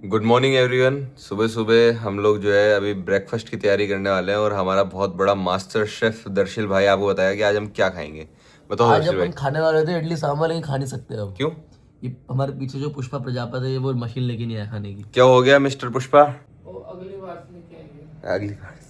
Good morning everyone. सुबह सुबह हम लोग जो है अभी ब्रेकफास्ट की तैयारी करने वाले हैं और हमारा बहुत बड़ा मास्टर शेफ दर्शिल भाई आपको बताया कि आज हम क्या खाएंगे। बताओ आज दर्शिल भाई। अपन खाने वाले थे इडली सांभर, लेकिन खा नहीं सकते अब। क्यों? ये हमारे पीछे जो पुष्पा प्रजापति है वो मशीन लेके नहीं आया खाने की। क्या हो गया मिस्टर पुष्पा? वो अगली बार से लेके आएंगे। अगली बार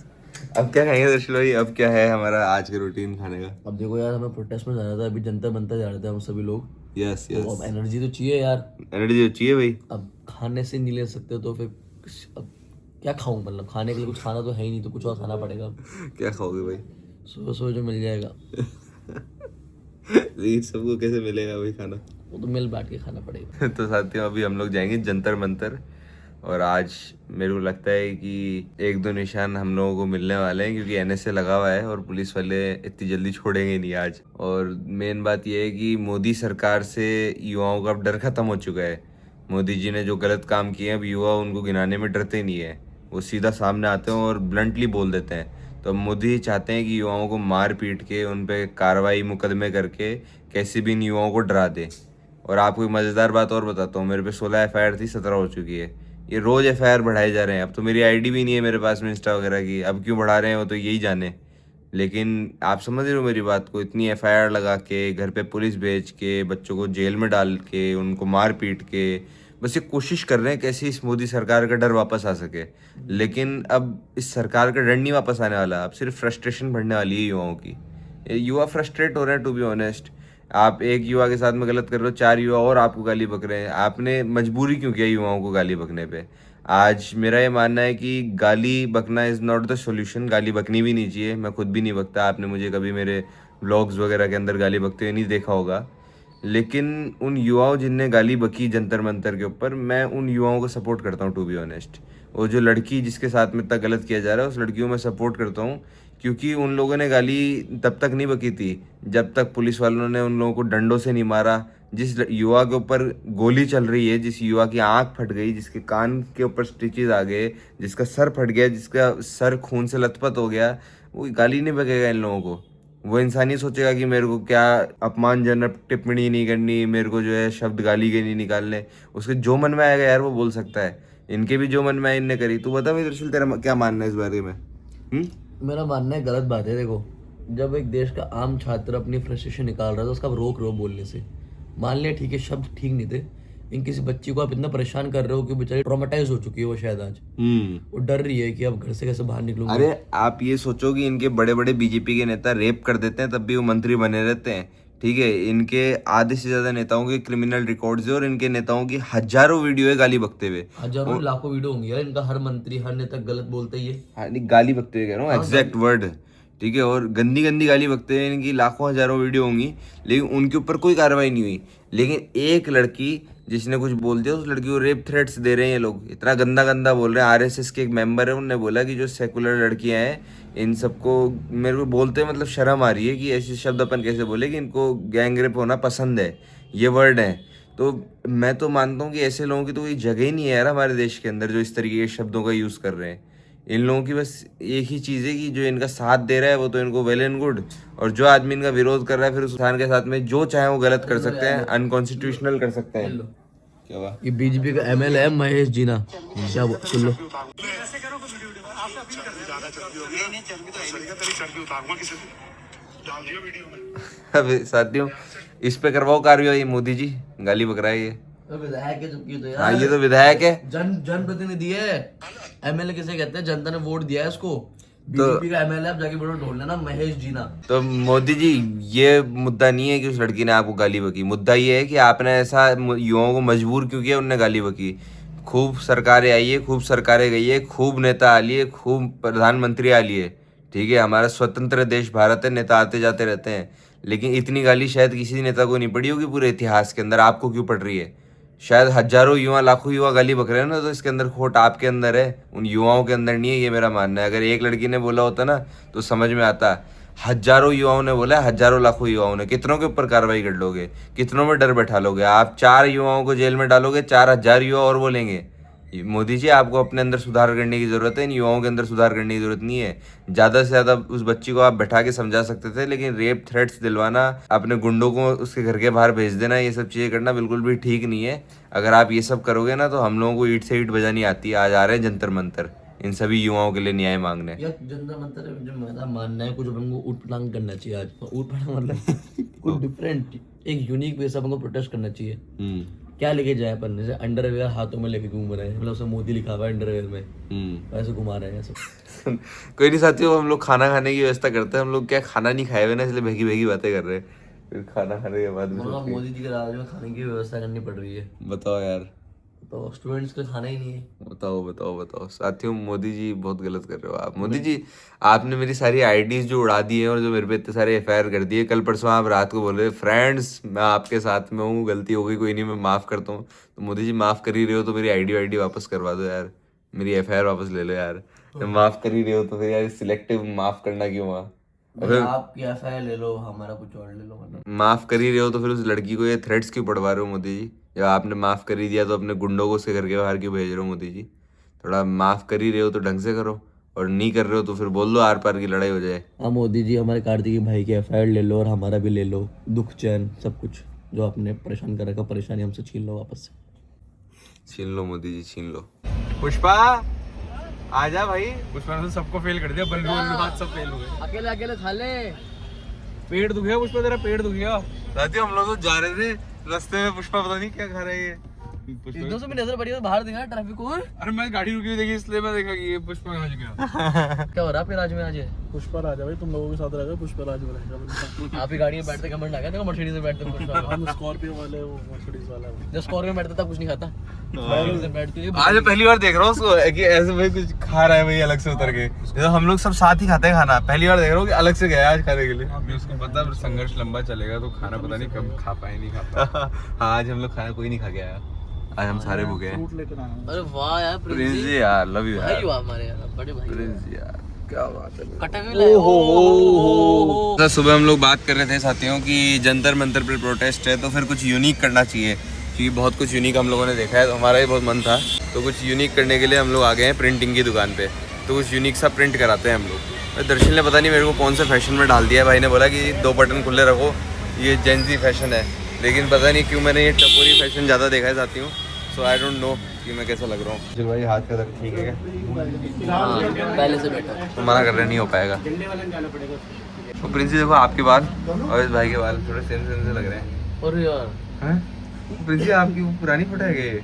अब क्या खाएंगे दर्शिल भाई? अब क्या है हमारा आज का रूटीन खाने का? अब देखो यार, हमें प्रोटेस्ट में जाना था, अभी जंतर मंतर जा रहे थे हम सभी लोग। यस तो अब यस, एनर्जी तो चाहिए यार। एनर्जी तो चाहिए भाई। अब खाने से नहीं ले सकते तो फिर अब क्या खाऊं? मतलब खाने के लिए कुछ खाना तो है ही नहीं, तो कुछ और खाना पड़ेगा। क्या खाओगे भाई? सुबह सुबह जो मिल जाएगा लेकिन सबको कैसे मिलेगा भाई खाना? वो तो मिल बांट के खाना पड़ेगा। तो साथियों अभी हम लोग जाएंगे जंतर मंतर और आज मेरे को लगता है कि एक दो निशान हम लोगों को मिलने वाले हैं क्योंकि एनएसए लगा हुआ है और पुलिस वाले इतनी जल्दी छोड़ेंगे नहीं आज। और मेन बात यह है कि मोदी सरकार से युवाओं का अब डर खत्म हो चुका है। मोदी जी ने जो गलत काम किए हैं अब युवा उनको गिनाने में डरते नहीं है, वो सीधा सामने आते हैं और ब्लंटली बोल देते हैं। तो अब मोदी चाहते हैं कि युवाओं को मार पीट के उन पर कार्रवाई मुकदमे करके कैसे भी इन युवाओं को डरा दे। और आपको एक मज़ेदार बात और बताता हूँ, मेरे पे 16 एफआईआर थी, 17 हो चुकी है। ये रोज़ एफआईआर बढ़ाए जा रहे हैं। अब तो मेरी आईडी भी नहीं है मेरे पास में इंस्टा वगैरह की, अब क्यों बढ़ा रहे हैं वो तो यही जाने। लेकिन आप समझ रहे हो मेरी बात को? इतनी एफआईआर लगा के, घर पे पुलिस भेज के, बच्चों को जेल में डाल के, उनको मार पीट के, बस ये कोशिश कर रहे हैं कैसे इस मोदी सरकार का डर वापस आ सके। लेकिन अब इस सरकार का डर नहीं वापस आने वाला, अब सिर्फ फ्रस्ट्रेशन बढ़ने वाली है युवाओं की। ये युवा फ्रस्ट्रेट हो रहे हैं टू बी ऑनेस्ट। आप एक युवा के साथ में गलत कर रहे हो, 4 युवा और आपको गाली बक रहे हैं। आपने मजबूरी क्यों किया युवाओं को गाली बकने पे? आज मेरा ये मानना है कि गाली बकना इज़ नॉट द सॉल्यूशन। गाली बकनी भी नहीं चाहिए, मैं खुद भी नहीं बकता। आपने मुझे कभी मेरे व्लॉग्स वगैरह के अंदर गाली बकते हुए नहीं देखा होगा। लेकिन उन युवाओं जिनने गाली बकी जंतर मंतर के ऊपर, मैं उन युवाओं को सपोर्ट करता हूँ टू बी ऑनेस्ट। वो जो लड़की जिसके साथ में इतना गलत किया जा रहा है उस लड़की को मैं सपोर्ट करता हूँ, क्योंकि उन लोगों ने गाली तब तक नहीं बकी थी जब तक पुलिस वालों ने उन लोगों को डंडों से नहीं मारा। जिस युवा के ऊपर गोली चल रही है, जिस युवा की आंख फट गई, जिसके कान के ऊपर स्टिचेस आ गए, जिसका सर फट गया, जिसका सर खून से लथपथ हो गया, वो गाली नहीं बकेगा इन लोगों को। वो इंसान ही सोचेगा कि मेरे को क्या अपमानजनक टिप्पणी नहीं करनी, मेरे को जो है शब्द गाली के नहीं निकालने। उसके जो मन में आएगा यार वो बोल सकता है। इनके भी जो मन में आए इनने करी। तू बता मेरे दरअसल तेरा क्या मानना है इस बारे में? मेरा मानना है गलत बात है। देखो, जब एक देश का आम छात्र अपनी फ्रस्ट्रेशन निकाल रहा था, उसका आप रोक रहे हो बोलने से। मान लिया ठीक है, शब्द ठीक नहीं थे, लेकिन किसी बच्ची को आप इतना परेशान कर रहे हो कि बेचारी ट्रॉमेटाइज हो चुकी है वो शायद आज। वो डर रही है कि अब घर से कैसे बाहर निकलूंगी। अरे आप ये सोचो कि इनके बड़े बड़े बीजेपी के नेता रेप कर देते हैं तब भी वो मंत्री बने रहते हैं। ठीक है, इनके आधे से ज्यादा नेताओं के क्रिमिनल रिकॉर्ड्स है और इनके नेताओं की हजारों वीडियो है गाली बकते हुए। हजारों लाखों वीडियो होंगी यार इनका, हर मंत्री हर नेता गलत बोलता ही है। हाँ नहीं, गाली बकते हुए कह रहा हूँ, एग्जैक्ट वर्ड। ठीक है, और गंदी गंदी गाली बकते हैं, इनकी लाखों हजारों वीडियो होंगी, लेकिन उनके ऊपर कोई कार्रवाई नहीं हुई। लेकिन एक लड़की जिसने कुछ बोल दिया उस लड़की को रेप थ्रेट्स दे रहे हैं ये लोग, इतना गंदा गंदा बोल रहे हैं। आरएसएस के एक मेंबर है, उन्होंने बोला कि जो सेकुलर लड़कियां हैं इन सबको, मेरे को बोलते मतलब शर्म आ रही है कि ऐसे शब्द अपन कैसे बोले, कि इनको गैंग रेप होना पसंद है, ये वर्ड है। तो मैं तो मानता हूँ कि ऐसे लोगों की तो कोई जगह ही नहीं है यार हमारे देश के अंदर जो इस तरीके के शब्दों का यूज़ कर रहे हैं। इन लोगों की बस एक ही चीज़ है कि जो इनका साथ दे रहा है वो तो इनको वेल एंड गुड, और जो आदमी इनका विरोध कर रहा है फिर उस इंसान के साथ में जो चाहे वो गलत कर सकते हैं, अनकॉन्स्टिट्यूशनल कर सकते हैं। क्या हुआ? ये बीजेपी का एमएलए है महेश जीना, क्या सुन लो। अब साथियों इस पे करवाओ कार्रवाई, मोदी जी गाली बक रहा है ये। विधायक है जबकि, तो हाँ यार ये तो विधायक है। जनप्रतिनिधि है। एमएलए किसे कहते हैं? जनता ने वोट दिया है इसको। बीजेपी का एमएलए, आप जाके बोलो ढूंढ लेना, महेश जीना। तो मोदी जी ये मुद्दा नहीं है कि उस लड़की ने आपको गाली बकी, मुद्दा ये है कि आपने ऐसा युवाओं को मजबूर क्यों किया, उनने गाली बकी। खूब सरकारें आई है, खूब सरकारें गई है, खूब नेता आ लिए, खूब प्रधानमंत्री आ लिए। ठीक है, हमारा स्वतंत्र देश भारत है, नेता आते जाते रहते हैं, लेकिन इतनी गाली शायद किसी नेता को नहीं पड़ी होगी पूरे इतिहास के अंदर। आपको क्यों पड़ रही है? शायद हजारों युवा, लाखों युवा गाली बक रहे हैं ना, तो इसके अंदर खोट आपके अंदर है, उन युवाओं के अंदर नहीं है, ये मेरा मानना है। अगर एक लड़की ने बोला होता ना तो समझ में आता। हजारों युवाओं ने बोला है, हजारों लाखों युवाओं ने, कितनों के ऊपर कार्रवाई कर लोगे? कितनों में डर बैठा लोगे? आप 4 युवाओं को जेल में डालोगे, 4000 युवा और बोलेंगे। मोदी जी, आपको अपने अंदर सुधार करने की जरूरत है, इन युवाओं के अंदर सुधार करने की जरूरत नहीं है। ज्यादा से ज्यादा उस बच्ची को आप बैठा के समझा सकते थे, लेकिन रेप थ्रेट्स दिलवाना, अपने गुंडों को उसके घर के बाहर भेज देना, ये सब चीजें करना बिल्कुल भी ठीक नहीं है। अगर आप ये सब करोगे ना, तो हम लोगों को ईंट से ईंट बजानी आती है। आज आ रहे हैं जंतर मंतर इन सभी युवाओं के लिए न्याय मांगने। यार जंतर मंतर है, जो मेरा मानना है कुछ अपन को ऊट पटांग करना चाहिए आज। ऊट पटांग मतलब कुछ डिफरेंट, एक यूनिक वे से अपन को प्रोटेस्ट करना चाहिए। क्या लेके जाए अपन, जैसे अंडरवेयर हाथों में लेके घूम रहे हैं, मतलब उसमें मोदी लिखा हुआ है अंडरवेयर में, ऐसे घुमा रहे हैं सब। कोई नहीं साथियों, हम लोग खाना खाने की व्यवस्था करते हैं। हम लोग क्या खाना नहीं खाए हुए ना, इसलिए भेगी भेगी बातें कर रहे हैं। फिर खाना खाने के बाद में मतलब मोदी जी के राज में खाने की व्यवस्था करनी पड़ रही है। बताओ यार, तो स्टूडेंट्स का खाना ही नहीं है। बताओ साथियों, मोदी जी बहुत गलत कर रहे हो आप। मोदी जी, आपने मेरी सारी आईडीज जो उड़ा दी है और जो मेरे पे इतने सारे एफआईआर कर दिए। कल परसों आप रात को बोल रहे फ्रेंड्स मैं आपके साथ में हूँ, गलती हो गई, कोई नहीं, मैं माफ करता हूँ। तो मोदी जी, माफ कर ही रहे हो तो मेरी आईडी वापस करवा दो यार, मेरी एफआईआर वापस ले लो यार। जब माफ कर ही रहे हो तो फिर यार सिलेक्टिव माफ करना क्यों हुआ? आप एफआईआर ले लो, हमारा कुछ और ले लो। मतलब माफ कर ही रहे हो तो फिर उस लड़की को ये थ्रेट्स क्यों पढ़वा रहे हो मोदी जी? जब आपने माफ कर ही दिया तो अपने गुंडों को उसके घर के बाहर क्यों भेज रहे हो मोदी जी? थोड़ा माफ कर ही रहे हो तो ढंग से करो, और नहीं कर रहे हो तो फिर बोल दो, आर पार की लड़ाई हो जाए। हाँ मोदी जी, हमारे कार्तिकी भाई की एफआईआर ले लो और हमारा भी ले लो, दुख चैन सब कुछ जो आपने परेशान कर रखा, परेशानी हमसे छीन लो वापस से। छीन लो मोदी जी, छीन लो। पुष्पा आजा भाई। पुष्पा ने तो सबको फेल कर दिया, बल्लू के बाद सब फेल हो गए। अकेले अकेले खा ले। पेट दुख गया पुष्पा, तेरा पेट दुख गया। साथियों, हम लोग तो जा रहे थे, रास्ते में पुष्पा पता नहीं क्या खा रहा है ये। इधर से भी नजर पड़ी तो बाहर देखा ट्रैफिक को। अरे मैं गाड़ी रुकी हुई देखी, इसलिए मैं देखा कि ये पुष्पा कहाँ गया। क्या हो रहा है आपके राज में आज? पुष्पा राजा भाई, तुम लोगों के साथ रहेगा, पुष्पा राज में रहेगा। आप ही गाड़ी में बैठते कमेंट आ गया देखो, मर्सिडीज में बैठते पुष्पा में। हम स्कॉर्पियो वाले, वो मर्सिडीज वाला है। जब स्कॉर्पियो में बैठता था कुछ नहीं खाता, मर्सिडीज में बैठते आज मैं पहली बार देख रहा हूँ उसको कि ऐसे भाई कुछ खा रहा है भाई अलग से उतर के। तो हम लोग सब साथ ही खाते हैं खाना, पहली बार देख रहा हूँ कि अलग से गया आज खाने के लिए। अभी उसको पता है संघर्ष लंबा चलेगा तो खाना पता नहीं कब खा पाए नहीं खा पाए। हाँ, आज हम लोग खाना कोई नहीं खा के आया, आज हम सारे भूखे हैं। फ्रूट लेकर आया। अरे वाह यार प्रिंस जी यार, लव यू भाई यार। हुआ हमारे यार, बड़े भाई। प्रिंस जी यार, क्या बात है। कटा भी लाए। तो सुबह हम लोग बात कर रहे थे साथियों कि जंतर मंतर पर प्रोटेस्ट है, तो फिर कुछ यूनिक करना चाहिए, क्योंकि बहुत कुछ यूनिक हम लोगों ने देखा है, तो हमारा भी बहुत मन था। तो कुछ यूनिक करने के लिए हम लोग आ गए हैं प्रिंटिंग की दुकान पे। तो कुछ यूनिक सा प्रिंट कराते हैं हम लोग। दर्शन ने पता नहीं मेरे को कौन से फैशन में डाल दिया है। भाई ने बोला कि 2 बटन खुले रखो, ये जेंजी फैशन है, लेकिन पता नहीं क्यों मैंने ये टपोरी फैशन ज़्यादा देखा है साथियों। सो आई डोंट नो कि मैं कैसा लग रहा हूँ। चल भाई, हाथ का दर्द ठीक है क्या? हाँ, पहले से बेटर। तो मना कर रहे नहीं हो पाएगा। तो प्रिंस जी देखो, आपके बाल और इस भाई के बाल थोड़े सेम सेम से लग रहे हैं। और यार हैं? प्रिंस जी, आपकी वो पुरानी फोटो है क्या ये?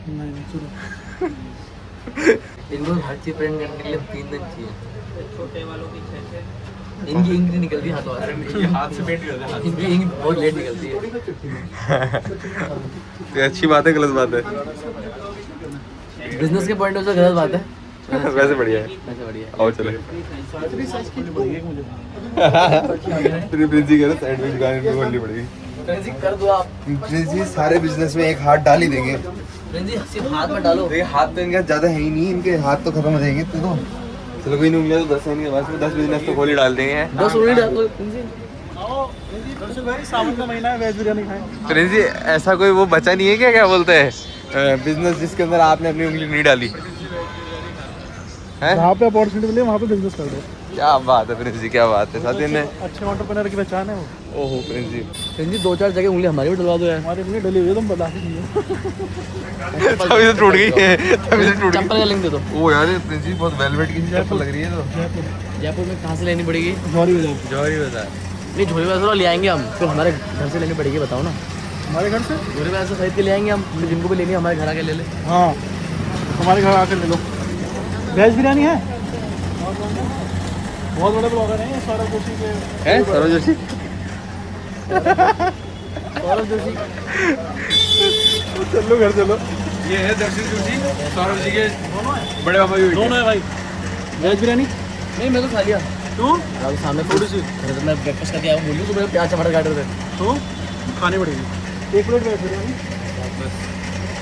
इनको हर चीज प्रिंट करने के लिए 3 दिन चाहिए। छोटे वालों की 6 इनकी इंक नहीं निकलती हाथों से। हाथ से पेट कर दे। इनकी इंक बहुत लेट निकलती है। तो अच्छी बात है गलत बात है? बिजनेस के पॉइंट ऑफ से गलत बात है, वैसे बढ़िया है। वैसे बढ़िया। आओ चले। फिर प्रिंस जी कह रहे साइड में दुकान इनको खोलनी पड़ेगी। फ्रेंड जी कर दो आप। प्रिंस जी सारे बिजनेस में एक हाथ डाल ही देंगे। फ्रेंड जी सिर्फ हाथ में डालो। देखिए, हाथ तो इनका ज्यादा है ही नहीं, इनके हाथ तो खत्म हो जाएंगे तो चलो कोई नहीं, उंगलियां तो 10 है इनके पास में, 10 बिजनेस तो खोल ही डाल देंगे। 10 उंगली डालो फ्रेंड जी। दर्शन भाई, सावन का महीना है, वेज बिरयानी खाएं। प्रिंस जी, ऐसा कोई वो बचा नहीं है क्या, क्या बोलते हैं बिजनेस जिसके अंदर आपने अपनी उंगली नहीं डाली है? जहाँ पे अपॉर्चुनिटी मिले वहाँ पे बिजनेस कर दो। क्या बात है प्रिंस जी, क्या बात है। साथ में अच्छे एंटरप्रेन्योर की पहचान है वो। ओहो प्रिंस जी, फ्रेंड जी 2-4 जगह उंगली हमारी भी डलवा दो यार। हमारी अपनी डली हुई है, तुम बता ही नहीं हो। तभी से टूट गई है, तभी से टूट चप्पल का लिंक दे दो। गई। ओ यार, ये प्रिंस जी बहुत वेलवेट की चप्पल लग रही है। तो जयपुर में कहाँ से लेनी पड़ेगी? सॉरी हो जाओ। जौहरी बता। नहीं झोली वैसे ले आएंगे हम, फिर हमारे घर से लेनी पड़ेगी, बताओ ना। हमारे घर से? झोली वैसे खरीद के ले आएंगे हम, फिर जिनको भी लेनी है हमारे घर आके ले ले। हाँ, हमारे घर आकर ले लो। वेज बिरयानी है, बहुत बड़े ब्लॉगर हैं सौरभ जोशी के। है सरोज जोशी? सौरभ जोशी। चलो घर चलो। ये है दर्शन जोशी, सौरभ जी के बड़े पापा की दोनों है भाई। वेज बिरयानी नहीं मैं तो खा लिया। क्यों? रात सामने थोड़ी सी मैं ब्रेकफास्ट करके आया, बोलियो तो मेरे प्याज टमाटर काट रहे थे। तो खानी पड़ेगी 1 प्लेट वेज बिरयानी।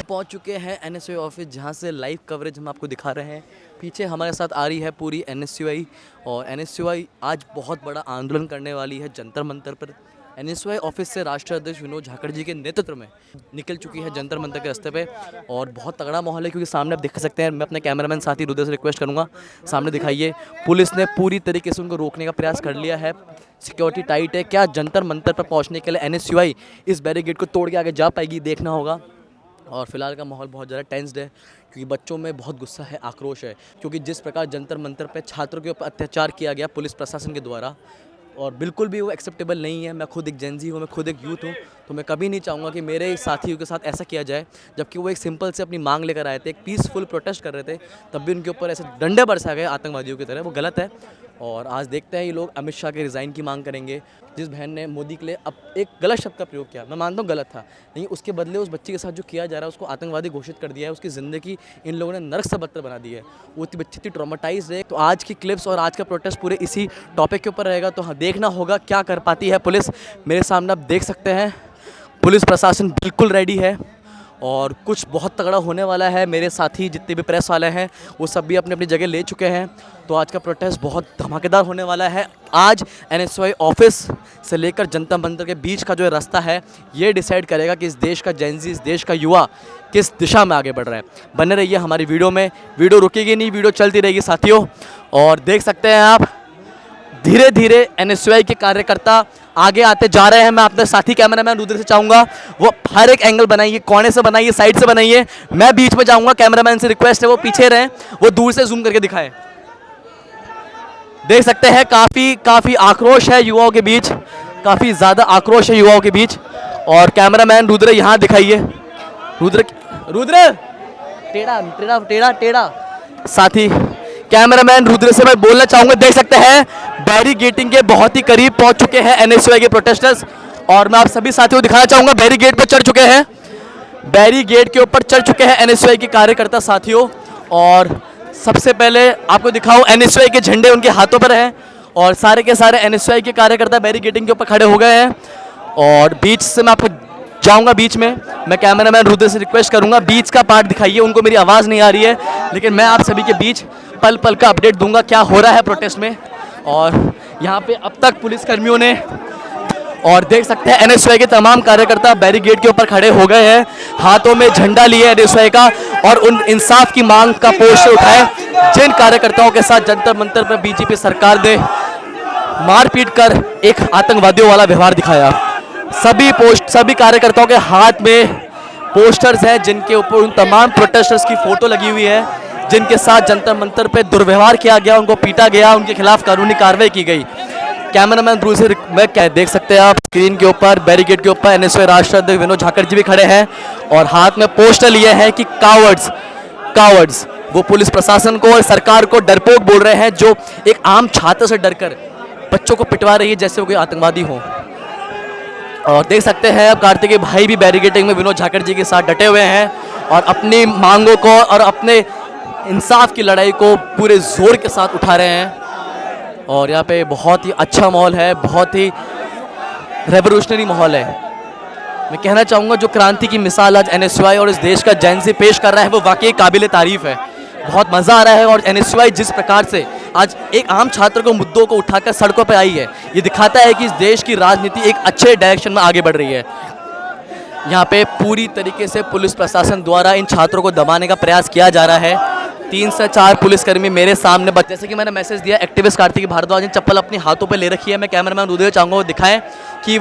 पहुंच चुके हैं NSUI ऑफिस, जहां से लाइव कवरेज हम आपको दिखा रहे हैं। पीछे हमारे साथ आ रही है पूरी NSUI, और NSUI आज बहुत बड़ा आंदोलन करने वाली है जंतर मंतर पर। एनएसयूआई ऑफिस से राष्ट्रीय अध्यक्ष विनोद झाकड़ जी के नेतृत्व में निकल चुकी है जंतर मंतर के रास्ते पे और बहुत तगड़ा माहौल है क्योंकि सामने आप देख सकते हैं। मैं अपने कैमरामैन साथी रुद्र से रिक्वेस्ट करूंगा सामने दिखाइए। पुलिस ने पूरी तरीके से उनको रोकने का प्रयास कर लिया है, सिक्योरिटी टाइट है। क्या जंतर मंतर पर पहुँचने के लिए एनएसयूआई इस बैरिकेड को तोड़ के आगे जा पाएगी, देखना होगा। और फिलहाल का माहौल बहुत ज़्यादा टेंस्ड है क्योंकि बच्चों में बहुत गुस्सा है, आक्रोश है, क्योंकि जिस प्रकार जंतर मंतर पे छात्रों के ऊपर अत्याचार किया गया पुलिस प्रशासन के द्वारा और बिल्कुल भी वो एक्सेप्टेबल नहीं है। मैं खुद एक जेनजी हूँ, मैं खुद एक यूथ हूँ, तो मैं कभी नहीं चाहूँगा कि मेरे साथियों के साथ ऐसा किया जाए। जबकि वो एक सिंपल से अपनी मांग लेकर आए थे, एक पीसफुल प्रोटेस्ट कर रहे थे, तब भी उनके ऊपर ऐसे डंडे बरसा गए आतंकवादियों की तरह। वो गलत है और आज देखते हैं ये लोग अमित शाह के रिज़ाइन की मांग करेंगे। जिस बहन ने मोदी के लिए अब एक गलत शब्द का प्रयोग किया, मैं मानता हूँ गलत था, लेकिन उसके बदले उस बच्ची के साथ जो किया जा रहा है उसको आतंकवादी घोषित कर दिया है। उसकी ज़िंदगी इन लोगों ने नरक से बदतर बना दी है। वो इतनी बच्ची इतनी ट्रॉमेटाइज है। तो आज की क्लिप्स और आज का प्रोटेस्ट पूरे इसी टॉपिक के ऊपर रहेगा। तो हाँ, देखना होगा क्या कर पाती है पुलिस। मेरे सामने आप देख सकते हैं पुलिस प्रशासन बिल्कुल रेडी है और कुछ बहुत तगड़ा होने वाला है। मेरे साथी जितने भी प्रेस वाले हैं वो सब भी अपनी अपनी जगह ले चुके हैं। तो आज का प्रोटेस्ट बहुत धमाकेदार होने वाला है। आज एनएसयूआई ऑफिस से लेकर जनता मंदिर के बीच का जो रास्ता है ये डिसाइड करेगा कि इस देश का जेनजी, इस देश का युवा किस दिशा में आगे बढ़ रहा है। बने रहिए हमारी वीडियो में, वीडियो रुकेगी नहीं, वीडियो चलती रहेगी साथियों। और देख सकते हैं आप धीरे धीरे एनएसयूआई के कार्यकर्ता आगे आते जा रहे हैं। मैं अपने साथी कैमरामैन रुद्र से चाहूँगा वो हर एक एंगल बनाइए, कोने से बनाइए, साइड से बनाइए। मैं बीच में जाऊँगा, कैमरामैन से रिक्वेस्ट है वो पीछे रहें, वो दूर से जूम करके दिखाएं। देख सकते हैं काफ़ी आक्रोश है युवाओं के बीच, काफ़ी ज़्यादा आक्रोश है युवाओं के बीच। और कैमरामैन रुद्र यहाँ दिखाइए, रुद्र टेढ़ा टेढ़ा टेढ़ा टेढ़ा। साथी कैमरामैन रुद्र से मैं बोलना चाहूँगा, देख सकते हैं बैरिगेटिंग के बहुत ही करीब पहुँच चुके हैं एनएसयूआई के प्रोटेस्टर्स। और मैं आप सभी साथियों को दिखाना चाहूँगा बैरिगेट पर चढ़ चुके हैं, बैरिगेट के ऊपर चढ़ चुके हैं एनएसयूआई के कार्यकर्ता साथियों। और सबसे पहले आपको दिखाऊं एनएसयूआई के झंडे उनके हाथों पर हैं और सारे के सारे एनएसयूआई के कार्यकर्ता बैरिगेटिंग के ऊपर खड़े हो गए हैं। और बीच से मैं आपको जाऊंगा, बीच में मैं कैमरामैन रुद्र से रिक्वेस्ट करूंगा बीच का पार्ट दिखाइए। उनको मेरी आवाज़ नहीं आ रही है लेकिन मैं आप सभी के बीच पल पल का अपडेट दूंगा क्या हो रहा है प्रोटेस्ट में। और यहाँ पे अब तक पुलिसकर्मियों ने, और देख सकते हैं एनएसयूआई के तमाम कार्यकर्ता बैरिगेड के ऊपर खड़े हो गए हैं, हाथों में झंडा लिए एनएसयूआई का और उन इंसाफ की मांग का पोस्टर उठाए जिन कार्यकर्ताओं के साथ जंतर मंतर पर बीजेपी सरकार ने मारपीट कर एक आतंकवादियों वाला व्यवहार दिखाया। सभी कार्यकर्ताओं के हाथ में पोस्टर्स हैं जिनके ऊपर उन तमाम प्रोटेस्टर्स की फोटो लगी हुई है जिनके साथ जंतर मंतर पे दुर्व्यवहार किया गया, उनको पीटा गया, उनके खिलाफ कानूनी कार्रवाई की गई। कैमरामैन रूल से मैं क्या देख सकते हैं आप स्क्रीन के ऊपर बैरिकेड के ऊपर एनएसयूआई राष्ट्रीय अध्यक्ष विनोद झाकड़ जी भी खड़े हैं और हाथ में पोस्टर लिए हैं कि कावर्ड्स। वो पुलिस प्रशासन को और सरकार को डरपोक बोल रहे हैं जो एक आम छात्र से डरकर बच्चों को पिटवा रही है जैसे वो कोई आतंकवादी हो। और देख सकते हैं अब कार्तिकेय भाई भी बैरिकेडिंग में विनोद झाकड़ जी के साथ डटे हुए हैं और अपनी मांगों को और अपने इंसाफ की लड़ाई को पूरे जोर के साथ उठा रहे हैं। और यहाँ पे बहुत ही अच्छा माहौल है, बहुत ही रेवोल्यूशनरी माहौल है। मैं कहना चाहूँगा जो क्रांति की मिसाल आज एनएसयूआई और इस देश का जेनजी पेश कर रहा है वो वाकई काबिल तारीफ है। बहुत मज़ा आ रहा है और एनएसयूआई जिस प्रकार से आज एक आम छात्र को मुद्दों को उठाकर सड़कों पर आई है ये दिखाता है कि इस देश की राजनीति एक अच्छे डायरेक्शन में आगे बढ़ रही है। यहाँ पे पूरी तरीके से पुलिस प्रशासन द्वारा इन छात्रों को दबाने का प्रयास किया जा रहा है। 3 से 4 पुलिसकर्मी मेरे सामने, जैसे कि मैंने मैसेज दिया, एक्टिविस्ट कार्तिकेय भारद्वाज ने चप्पल अपने हाथों पे ले रखी है। मैं कैमरामैन रुद्र चाहूँगा वो दिखाएं कि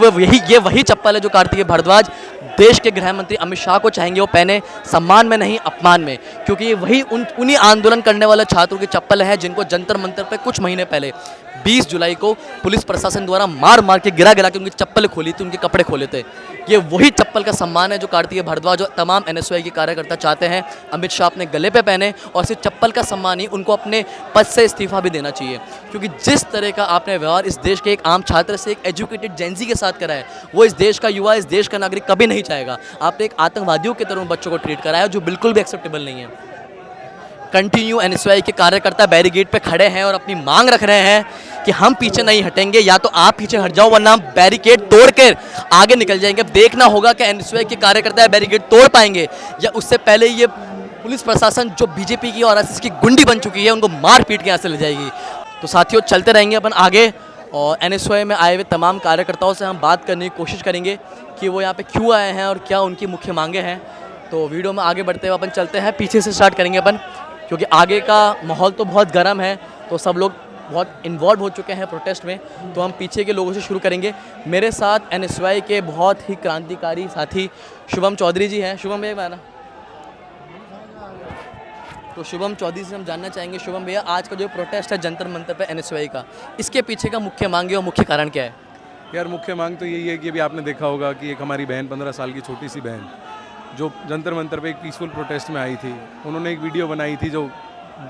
ये वही चप्पल है जो कार्तिकेय भारद्वाज देश के गृह मंत्री अमित शाह को चाहेंगे वो पहने, सम्मान में नहीं अपमान में, क्योंकि ये वही उन्हीं आंदोलन करने वाले छात्रों की चप्पल है जिनको जंतर मंतर पर कुछ महीने पहले 20 जुलाई को पुलिस प्रशासन द्वारा मार के गिरा के उनकी चप्पल खोली थी, उनके कपड़े खोले थे। ये वही चप्पल का सम्मान है जो कार्तिकेय भारद्वाज और तमाम एनएसयूआई के कार्यकर्ता चाहते हैं अमित शाह अपने गले पे पहने। और सिर्फ चप्पल का सम्मान ही, उनको अपने पद से इस्तीफा भी देना चाहिए, क्योंकि जिस तरह का आपने व्यवहार इस देश के एक आम छात्र से, एक एजुकेटेड जेनजी के साथ करा है वो इस देश का युवा, इस देश का नागरिक कभी नहीं चाहेगा। आपने एक आतंकवादियों की तरह बच्चों को ट्रीट कराया जो बिल्कुल भी एक्सेप्टेबल नहीं है। कंटिन्यू एनएसयूआई के कार्यकर्ता बैरिकेड पे खड़े हैं और अपनी मांग रख रहे हैं कि हम पीछे नहीं हटेंगे, या तो आप पीछे हट जाओ वरना हम बैरिकेड तोड़कर आगे निकल जाएंगे। अब देखना होगा कि एनएसयूआई के कार्यकर्ता बैरिकेड तोड़ पाएंगे या उससे पहले ये पुलिस प्रशासन जो बीजेपी की और आरएसएस की गुंडी बन चुकी है उनको मार पीट के यहाँ से ले जाएगी। तो साथियों चलते रहेंगे अपन आगे और NSY में आए हुए तमाम कार्यकर्ताओं से हम बात करने की कोशिश करेंगे कि वो यहाँ पे क्यों आए हैं और क्या उनकी मुख्य मांगे हैं। तो वीडियो में आगे बढ़ते हुए अपन चलते हैं, पीछे से स्टार्ट करेंगे अपन, क्योंकि आगे का माहौल तो बहुत गर्म है, तो सब लोग बहुत इन्वॉल्व हो चुके हैं प्रोटेस्ट में। तो हम पीछे के लोगों से शुरू करेंगे। मेरे साथ NSY के बहुत ही क्रांतिकारी साथी शुभम चौधरी जी हैं। शुभम भैया ना, तो शुभम चौधरी से हम जानना चाहेंगे, शुभम भैया आज का जो प्रोटेस्ट है जंतर मंतर पे NSY का, इसके पीछे का मुख्य मांग और मुख्य कारण क्या है? यार मुख्य मांग तो यही है कि अभी आपने देखा होगा कि एक हमारी बहन 15 साल की छोटी सी बहन जो जंतर मंतर पे एक पीसफुल प्रोटेस्ट में आई थी, उन्होंने एक वीडियो बनाई थी। जो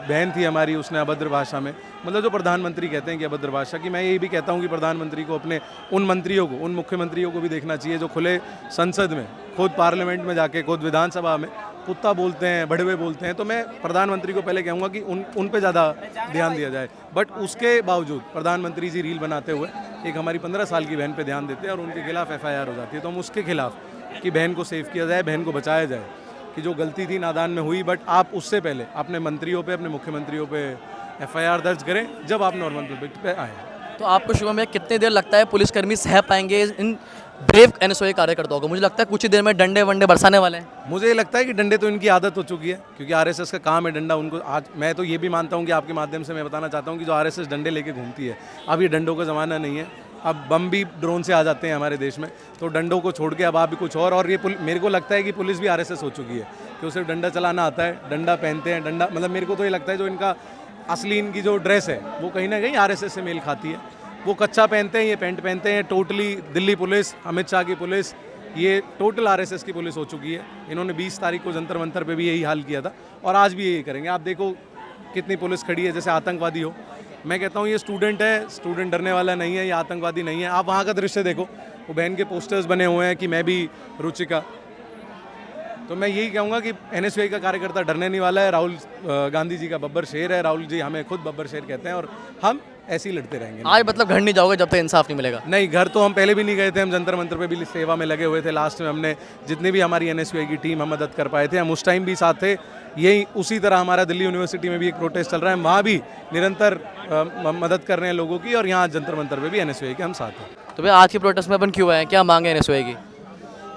बहन थी हमारी, उसने अभद्र भाषा में, मतलब जो प्रधानमंत्री कहते हैं कि अभद्र भाषा की, मैं यही भी कहता हूँ कि प्रधानमंत्री को अपने उन मंत्रियों को, उन मुख्यमंत्रियों को भी देखना चाहिए जो खुले संसद में, खुद पार्लियामेंट में जाके, खुद विधानसभा में कुत्ता बोलते हैं, बड़वे बोलते हैं। तो मैं प्रधानमंत्री को पहले कहूँगा कि उन पे ज़्यादा ध्यान दिया जाए। बट उसके बावजूद प्रधानमंत्री जी रील बनाते हुए एक हमारी 15 साल की बहन पे ध्यान देते हैं और उनके खिलाफ FIR हो जाती है। तो हम उसके खिलाफ कि बहन को सेव किया जाए, बहन को बचाया जाए, कि जो गलती थी नादान में हुई, बट आप उससे पहले अपने मंत्रियों पे, अपने मुख्यमंत्रियों पे FIR दर्ज करें जब आप नॉर्मल पब्लिक पे आए। तो आपको शुभम भैया कितनी देर लगता है पुलिसकर्मी सह पाएंगे इन ब्रेव NSY कार्यकर्ताओं को? मुझे लगता है कुछ ही देर में डंडे वंडे बरसाने वाले हैं। मुझे ये लगता है कि डंडे तो इनकी आदत हो चुकी है, क्योंकि RSS का काम है डंडा उनको। आज मैं तो ये भी मानता हूँ कि आपके माध्यम से मैं बताना चाहता हूँ कि जो RSS डंडे लेके घूमती है, अब ये डंडों का ज़माना नहीं है। अब बम भी ड्रोन से आ जाते हैं हमारे देश में, तो डंडों को छोड़ के अब आप भी कुछ और ये मेरे को लगता है कि पुलिस भी RSS हो चुकी है कि उसे डंडा चलाना आता है, डंडा पहनते हैं। डंडा मतलब मेरे को तो ये लगता है जो इनका असली इनकी जो ड्रेस है वो कहीं ना कहीं RSS से मेल खाती है। वो कच्चा पहनते हैं, ये पैंट पहनते हैं। टोटली दिल्ली पुलिस, अमित शाह की पुलिस, ये टोटल RSS की पुलिस हो चुकी है। इन्होंने 20 तारीख को जंतर मंतर पे भी यही हाल किया था और आज भी यही करेंगे। आप देखो कितनी पुलिस खड़ी है जैसे आतंकवादी हो। मैं कहता हूँ ये स्टूडेंट है, स्टूडेंट डरने वाला नहीं है, ये आतंकवादी नहीं है। आप वहाँ का दृश्य देखो, वो बहन के पोस्टर्स बने हुए हैं कि मैं भी रुचिका। तो मैं यही कहूँगा कि NSY का कार्यकर्ता डरने नहीं वाला है। राहुल गांधी जी का बब्बर शेर है, राहुल जी हमें खुद बब्बर शेर कहते हैं और हम ऐसे ही लड़ते रहेंगे। आज मतलब घर नहीं जाओगे जब तक इंसाफ नहीं मिलेगा? नहीं, घर तो हम पहले भी नहीं गए थे, हम जंतर मंतर पे भी सेवा में लगे हुए थे। लास्ट में हमने जितनी भी हमारी NSY की टीम हम मदद कर पाए थे, हम उस टाइम भी साथ थे। यही उसी तरह हमारा दिल्ली यूनिवर्सिटी में भी एक प्रोटेस्ट चल रहा है, वहाँ भी निरंतर मदद कर रहे हैं लोगों की, और यहाँ जंतर मंतर पे भी NSY के हम साथ हैं। तो भैया आज की प्रोटेस्ट में अपन क्यों आए हैं, क्या मांगे NSY की?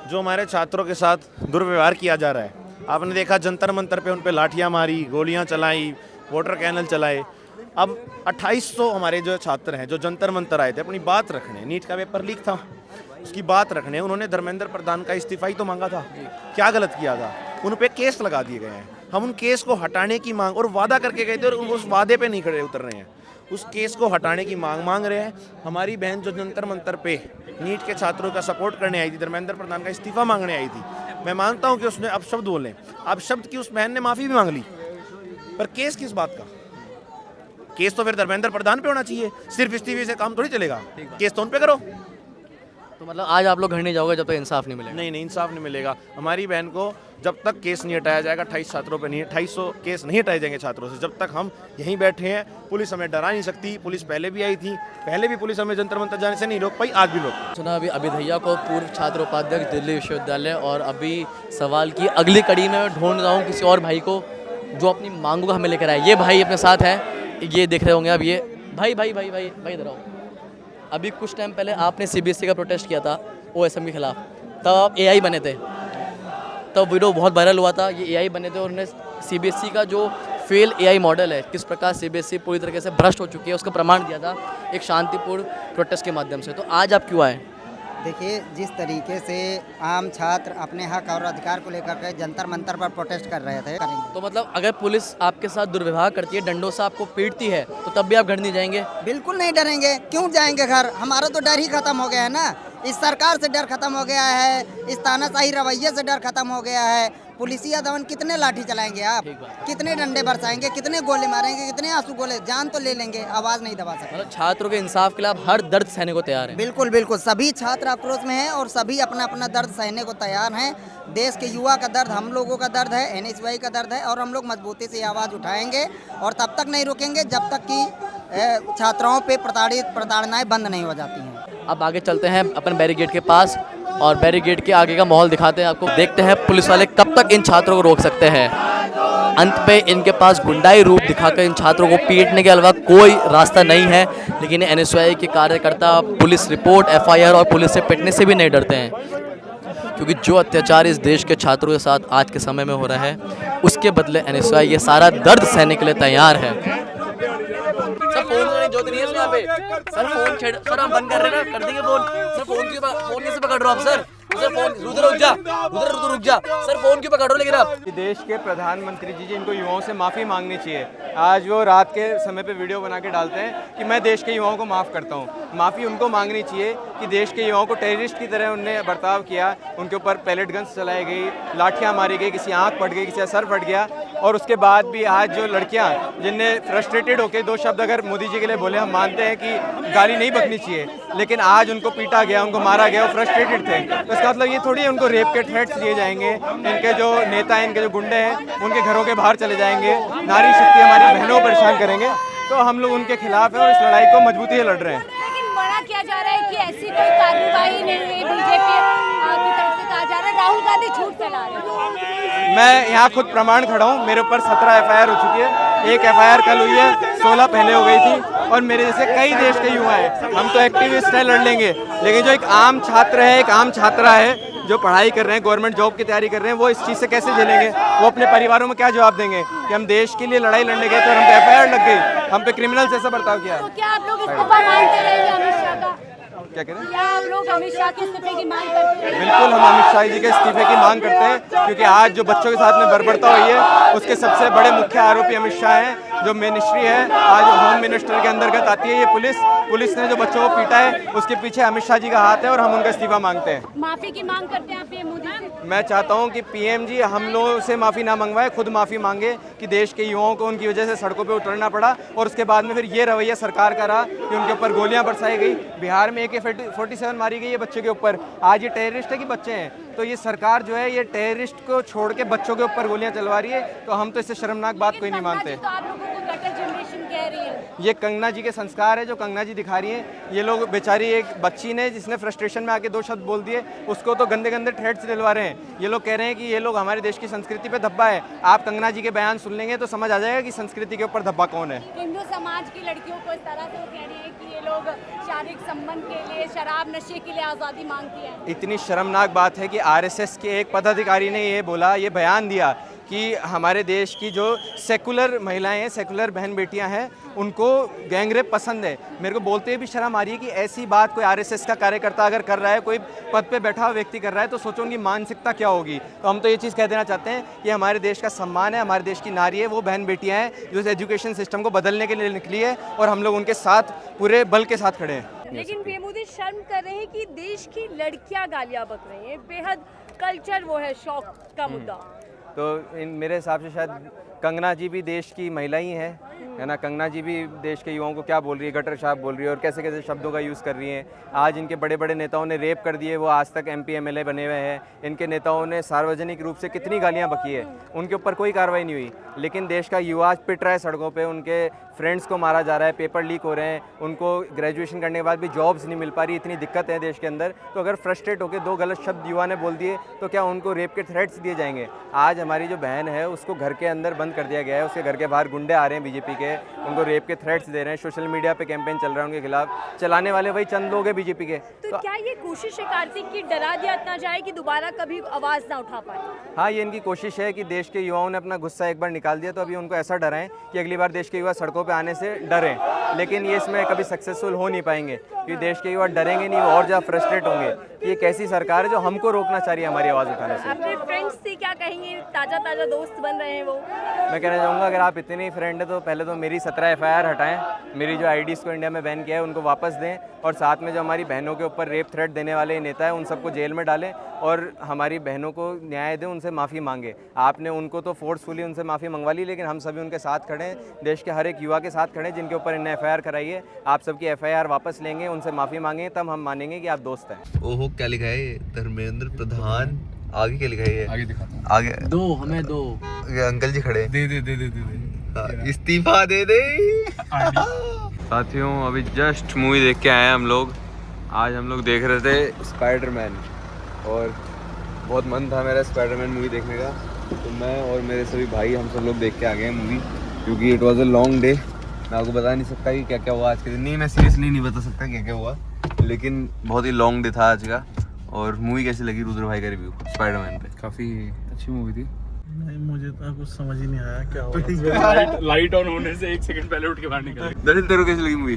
जो हमारे छात्रों के साथ दुर्व्यवहार किया जा रहा है, आपने देखा जंतर मंतर पे उन पे लाठियां मारी, गोलियां चलाई, वाटर कैनल चलाए। अब 2800 हमारे जो छात्र हैं जो जंतर मंतर आए थे अपनी बात रखने, नीट का पेपर लीक था उसकी बात रखने, उन्होंने धर्मेंद्र प्रधान का इस्तीफा ही तो मांगा था। क्या गलत किया था? उन पे केस लगा दिए गए हैं। हम उन केस को हटाने की मांग, और वादा करके गए थे और उस वादे पे नहीं खड़े उतर रहे हैं, उस केस को हटाने की मांग रहे हैं। हमारी बहन जो जंतर मंतर पे नीट के छात्रों का सपोर्ट करने आई थी, धर्मेंद्र प्रधान का इस्तीफा मांगने आई थी। मैं मानता हूं कि उसने अपशब्द बोले, अपशब्द की उस बहन ने माफ़ी भी मांग ली, पर केस किस बात का? केस तो फिर धर्मेंद्र प्रधान पे होना चाहिए, सिर्फ इस्तीफे से काम थोड़ी चलेगा। केस तो उन पे करो। तो मतलब आज आप लोग घर नहीं जाओगे जब तक इंसाफ नहीं मिलेगा? नहीं, इंसाफ नहीं मिलेगा। हमारी बहन को जब तक केस नहीं हटाया जाएगा, 28 छात्रों पे नहीं, 2800 केस नहीं हटाए जाएंगे छात्रों से, जब तक हम यहीं बैठे हैं। पुलिस हमें डरा नहीं सकती। पुलिस पहले भी आई थी, पहले भी पुलिस हमें जंतर मंतर जाने से नहीं रोक पाई, आज भी रोक। सुना अभी भैया को, पूर्व छात्र उपाध्यक्ष दिल्ली विश्वविद्यालय, और अभी सवाल की अगली कड़ी में मैं ढूंढ रहा हूँ किसी और भाई को जो अपनी मांगों का हमें लेकर आए। ये भाई अपने साथ है, ये देख रहे होंगे आप, ये भाई इधर आओ। अभी कुछ टाइम पहले आपने CBSE का प्रोटेस्ट किया था OSM के खिलाफ, तब आप AI बने थे, तब वीडियो बहुत वायरल हुआ था। ये AI बने थे और उन्होंने CBSE का जो फेल AI मॉडल है, किस प्रकार CBSE पूरी तरीके से भ्रष्ट हो चुकी है, उसका प्रमाण दिया था एक शांतिपूर्ण प्रोटेस्ट के माध्यम से। तो आज आप क्यों आए? देखिए, जिस तरीके से आम छात्र अपने हक और अधिकार को लेकर के जंतर मंतर पर प्रोटेस्ट कर रहे थे, तो मतलब अगर पुलिस आपके साथ दुर्व्यवहार करती है, डंडों से आपको पीटती है, तो तब भी आप घर नहीं जाएंगे? बिल्कुल नहीं डरेंगे। क्यों जाएंगे घर? हमारा तो डर ही खत्म हो गया है ना। इस सरकार से डर खत्म हो गया है, इस तानाशाही रवैये से डर खत्म हो गया है। पुलिसिया दमन, कितने लाठी चलाएंगे आप, कितने डंडे बरसाएंगे, कितने गोले मारेंगे, कितने आंसू गोले, जान तो ले लेंगे, आवाज नहीं दबा सकते। मतलब छात्रों के इंसाफ के लिए आप हर दर्द सहने को तैयार हैं? बिल्कुल बिल्कुल, सभी छात्र आक्रोश में हैं और सभी अपना अपना दर्द सहने को तैयार हैं। देश के युवा का दर्द हम लोगों का दर्द है, NSY का दर्द है, और हम लोग मजबूती से आवाज़ उठाएंगे और तब तक नहीं रुकेंगे जब तक कि छात्राओं पे प्रताड़नाएं बंद नहीं हो जाती हैं। अब आगे चलते हैं अपन बैरिकेड के पास, और बैरिकेड के आगे का माहौल दिखाते हैं आपको। देखते हैं पुलिस वाले कब तक इन छात्रों को रोक सकते हैं। अंत पे इनके पास गुंडाई रूप दिखाकर इन छात्रों को पीटने के अलावा कोई रास्ता नहीं है। लेकिन NSY के कार्यकर्ता पुलिस रिपोर्ट, FIR और पुलिस से पिटने से भी नहीं डरते हैं, क्योंकि जो अत्याचार इस देश के छात्रों के साथ आज के समय में हो रहा है उसके बदले NSY ये सारा दर्द सहने के लिए तैयार है। सर फोन जो नहीं है यहाँ पे, सर फोन छेड़, सर हम बंद कर रहे हैं ना, कर देंगे फोन। सर फोन कैसे पकड़ रहे हो आप सर? सर फोन उधर रुक जा सर, फोन क्यों पकड़ रहे हो लेकिन आप? देश के प्रधानमंत्री जी इनको युवाओं से माफ़ी मांगनी चाहिए। आज वो रात के समय पे वीडियो बना के डालते हैं कि मैं देश के युवाओं को माफ़ करता हूँ। माफ़ी उनको मांगनी चाहिए कि देश के युवाओं को टेररिस्ट की तरह उनने बर्ताव किया, उनके ऊपर पैलेट गन्स चलाई गई, लाठियाँ मारी गई, किसी आँख फट गई, किसी का सर फट गया। और उसके बाद भी आज जो लड़कियाँ जिनने फ्रस्ट्रेटेड होकर 2 शब्द अगर मोदी जी के लिए बोले, हम मानते हैं कि गाली नहीं बकनी चाहिए, लेकिन आज उनको पीटा गया, उनको मारा गया, वो फ्रस्ट्रेटेड थे। तो इसका मतलब ये थोड़ी उनको रेप के थ्रेट्स दिए जाएंगे, इनके जो नेता हैं, इनके जो गुंडे हैं, उनके घरों के बाहर चले जाएंगे, नारी शक्ति हमारी बहनों को परेशान करेंगे। तो हम लोग उनके खिलाफ हैं और इस लड़ाई को मजबूती से लड़ रहे हैं। लेकिन बड़ा किया जा रहा है कि ऐसी कोई कार्रवाई नहीं हुई, बीजेपी की तरफ से कहा जा रहा है राहुल गांधी झूठ फैला रहे हैं। मैं यहाँ खुद प्रमाण खड़ा हूँ, मेरे ऊपर 17 FIR हो चुकी है। एक FIR कल हुई है, 16 पहले हो गई थी। और मेरे जैसे कई देश के युवा हैं, हम तो एक्टिविस्ट हैं, लड़ लेंगे। लेकिन जो एक आम छात्र है, एक आम छात्रा है जो पढ़ाई कर रहे हैं, गवर्नमेंट जॉब की तैयारी कर रहे हैं, वो इस चीज़ से कैसे झेलेंगे? वो अपने परिवारों में क्या जवाब देंगे कि हम देश के लिए लड़ाई लड़ने गए थे और हम पे FIR लग गई, हम पे क्रिमिनल जैसा बर्ताव किया? तो क्या आप लोग इस्तीफा मांगते रहेंगे अमित शाह का? क्या कह रहे हैं? क्या आप लोग अमित शाह के इस्तीफे की मांग करते हैं? बिल्कुल, हम अमित शाह जी के इस्तीफे की मांग करते हैं, क्योंकि आज जो बच्चों के साथ में बर्बरता हुई है उसके सबसे बड़े मुख्य आरोपी अमित शाह हैं। जो मिनिस्ट्री है आज होम मिनिस्टर के अंतर्गत आती है ये पुलिस ने जो बच्चों को पीटा है उसके पीछे अमित शाह जी का हाथ है और हम उनका इस्तीफा मांगते हैं। माफी की मांग करते हैं आप ये मोदी से? मैं चाहता हूं कि PM जी हम लोगों से माफ़ी ना मंगवाए, खुद माफ़ी मांगे कि देश के युवाओं को उनकी वजह से सड़कों पे उतरना पड़ा और उसके बाद में फिर ये रवैया सरकार का रहा कि उनके ऊपर गोलियां बरसाई गई। बिहार में AK-47 मारी गई है बच्चों के ऊपर। आज ये टेररिस्ट है कि बच्चे हैं? तो ये सरकार जो है ये टेररिस्ट को छोड़ के बच्चों के ऊपर गोलियां चलवा रही है, तो हम तो इससे शर्मनाक बात कोई नहीं मानते। तो आप लोगों को गटर जनरेशन कह रही है। ये कंगना जी के संस्कार है जो कंगना जी दिखा रही हैं। ये लोग बेचारी एक बच्ची ने जिसने फ्रस्ट्रेशन में आके 2 शब्द बोल दिए उसको तो गंदे गंदे थ्रेट्स दिलवा रहे हैं। ये लोग कह रहे हैं कि ये लोग हमारे देश की संस्कृति पे धब्बा है। आप कंगना जी के बयान सुन लेंगे तो समझ आ जाएगा कि संस्कृति के ऊपर धब्बा कौन है। हिंदू समाज की लड़कियों को इस तरह से वो कह रही है कि ये लोग शारीरिक संबंध के लिए, शराब नशे के लिए आज़ादी मांगती है। इतनी शर्मनाक बात है कि RSS के एक पदाधिकारी ने ये बोला, ये बयान दिया कि हमारे देश की जो सेकुलर महिलाएं हैं, सेकुलर बहन बेटियां हैं, उनको गैंगरेप पसंद है। मेरे को बोलते हुए भी शर्म आ रही है कि ऐसी बात कोई RSS का कार्यकर्ता अगर कर रहा है, कोई पद पे बैठा हुआ व्यक्ति कर रहा है, तो सोचो उनकी मानसिकता क्या होगी। तो हम तो ये चीज़ कह देना चाहते हैं कि हमारे देश का सम्मान है, हमारे देश की नारी है, वो बहन बेटियाँ हैं जो इस एजुकेशन सिस्टम को बदलने के लिए निकली है और हम लोग उनके साथ पूरे बल के साथ खड़े हैं। लेकिन पीएम मोदी शर्म कर रहे हैं कि देश की लड़कियां गालियां बक रही हैं। बेहद कल्चर वो है, शौक का मुद्दा। तो मेरे हिसाब से शायद कंगना जी भी देश की महिला ही है ना। कंगना जी भी देश के युवाओं को क्या बोल रही है, गटर शाप बोल रही है और कैसे कैसे शब्दों का यूज़ कर रही हैं। आज इनके बड़े बड़े नेताओं ने रेप कर दिए, वो आज तक MP MLA बने हुए हैं। इनके नेताओं ने सार्वजनिक रूप से कितनी गालियां बकी है, उनके ऊपर कोई कार्रवाई नहीं हुई। लेकिन देश का युवा पिट रहा है सड़कों पे, उनके फ्रेंड्स को मारा जा रहा है, पेपर लीक हो रहे हैं, उनको ग्रेजुएशन करने के बाद भी जॉब्स नहीं मिल पा रही, इतनी दिक्कत है देश के अंदर। तो अगर फ्रस्ट्रेट होकर 2 गलत शब्द युवा ने बोल दिए तो क्या उनको रेप के थ्रेट्स दिए जाएंगे? आज हमारी जो बहन है उसको घर के अंदर बंद कर दिया गया है, उसके घर के बाहर गुंडे आ रहे हैं BJP के, उनको रेप के थ्रेट्स दे रहे हैं। सोशल मीडिया पे कैंपेन चल रहा है उनके खिलाफ, चलाने वाले वही चंद लोग हैं BJP के। तो क्या ये कोशिश है कार्तिक की डरा दिया इतना जाए कि दोबारा कभी आवाज़ ना उठा पाए? हाँ, ये इनकी कोशिश है कि देश के युवाओं ने अपना गुस्सा एक बार निकाल दिया तो अभी उनको ऐसा डराएं कि अगली बार देश के युवा सड़कों पे आने से डरें। लेकिन ये इसमें कभी सक्सेसफुल हो नहीं पाएंगे क्योंकि देश के युवा डरेंगे नहीं, वो और ज़्यादा फ्रस्ट्रेट होंगे। ये एक ऐसी सरकार है जो हमको रोकना चाह रही है हमारी आवाज़ उठाने से। अपने फ्रेंड्स से क्या कहेंगे? ताज़ा दोस्त बन रहे हैं वो। मैं कहना चाहूँगा अगर आप इतने ही फ्रेंड है तो पहले तो मेरी 17 FIR हटाएं, मेरी जो IDs को इंडिया में बैन किया है उनको वापस दें और साथ में जो हमारी बहनों के ऊपर रेप थ्रेट देने वाले नेता हैं उन सबको जेल में डालें और हमारी बहनों को न्याय दें, उनसे माफ़ी मांगे। आपने उनको तो फोर्सफुली उनसे माफ़ी मंगवा ली, लेकिन हम सभी उनके साथ खड़े हैं, देश के हर एक युवा के साथ खड़े हैं जिनके ऊपर इन्हें FIR कराई है। आप सबकी FIR वापस लेंगे, उनसे माफ़ी मांगेंगे, तब हम मानेंगे कि आप दोस्त हैं। ओहो, क्या लिखा है? धर्मेंद्र प्रधान। आगे क्या लिखा है? आगे दिखाता हूँ। आगे हमें दो अंकल जी खड़े। दे इस्तीफा दे दे। साथियों, अभी जस्ट मूवी देख के आए हैं हम लोग। आज हम लोग देख रहे थे स्पाइडरमैन और बहुत मन था मेरा स्पाइडरमैन मूवी देखने का, तो मैं और मेरे सभी भाई हम सब लोग देख के आ गए मूवी, क्योंकि it was a long day. मैं आपको बता नहीं सकता कि क्या क्या हुआ आज के दिन, नहीं मैं सीरियसली नहीं बता सकता क्या क्या हुआ, लेकिन बहुत ही लॉन्ग डे था आज का। और मूवी कैसी लगी रुद्र भाई का रिव्यू स्पाइडरमैन पे? काफ़ी अच्छी मूवी थी। नहीं मुझे तो कुछ समझ ही नहीं आया क्या हुआ। लाइट ऑन होने से 1 सेकंड पहले उठ के बाहर निकल दरअसल तेरे को कैसी लगी मूवी?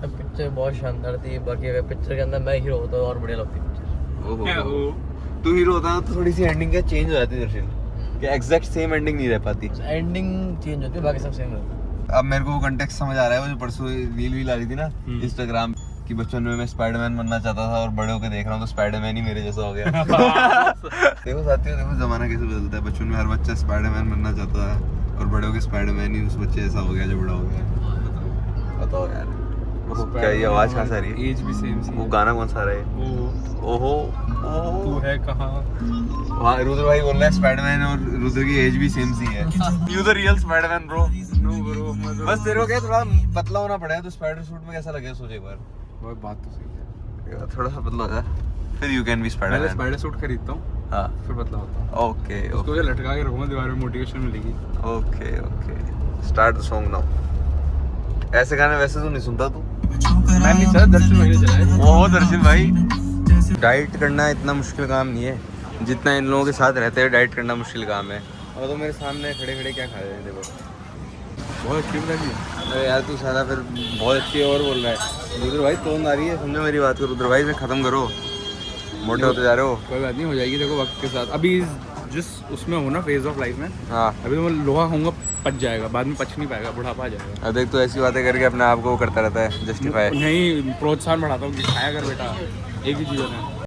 पिक्चर बहुत शानदार थी। बाकी अगर पिक्चर के अंदर मैं हीरो होता तो और बढ़िया लगती पिक्चर। ओहो, तू हीरो होता तो थोड़ी सी एंडिंग क्या चेंज हो जाती दर्शन, कि एग्जैक्ट सेम एंडिंग नहीं रह पाती। एंडिंग चेंज होती है, बाकी सब सेम रहता है। अब मेरे को वो कंटेक्स्ट समझ आ रहा है, वो जो परसों रील आ रही थी ना इंस्टाग्राम की, बचपन में मैं स्पाइडरमैन बनना चाहता था और बड़े होकर देख रहा हूँ तो स्पाइडरमैन ही मेरे जैसा हो गया। देखो साथियों, देखो जमाना कैसे बदलता है। बचपन में हर बच्चा स्पाइडरमैन बनना चाहता है और बड़े होकर स्पाइडरमैन ही उस बच्चे जैसा हो गया जो बड़ा हो गया। बताओ यार, क्या ये आवाज कहाँ से आ रही है? एज भी सेम सी वो गाना कौन सा आ रहा है? ओहो तू है कहाँ। वहाँ रुद्र भाई बोल रहा है स्पाइडरमैन और रुद्र की एज भी सेम सी है। You the real Spiderman bro. No bro, बस तेरे को क्या थोड़ा पतला होना पड़ेगा तो स्पाइडर सूट में कैसा लगेगा सोच एक बार। वो बात तो सही है। थोड़ा सा पतला हो जा, फिर यू कैन बी पहले स्पाइडरमैन। स्पाइडर सूट खरीदता हूँ, हाँ फिर बदला होता हूँ। ओके उसको जो लटका के रखूँगा दीवार में, मोटिवेशन मिलेगी। Okay okay start the song now. ऐसे गाने वैसे तो नहीं सुनता तू? मैं नहीं चाहता, दर्शन भाई ने चलाया। ओहो दर्शन भाई, डाइट करना इतना मुश्किल काम नहीं है जितना इन लोगों के साथ रहते हैं डाइट करना मुश्किल काम है। और तो मेरे सामने खड़े खड़े क्या खा रहे हैं देखो। बहुत अच्छी लगी। अरे यार तू साला फिर बहुत अच्छी और बोल रहा है। रुद्र भाई तोंद आ रही है, समझो मेरी बात को। रुद्र भाई से खत्म करो, मोटे होते जा रहे हो। कोई बात नहीं, हो जाएगी देखो वक्त के साथ। अभी जिस उसमें हो ना फेज ऑफ लाइफ में, हाँ अभी तो मैं लोहा खाऊंगा पच जाएगा, बाद में पच नहीं पाएगा, बुढ़ापा आ जाएगा। अब देख तो ऐसी बातें करके अपने आप को वो करता रहता है जस्टिफाई। नहीं, प्रोत्साहन बढ़ाता हूँ कि खाया कर बेटा, एक ही चीज़ है।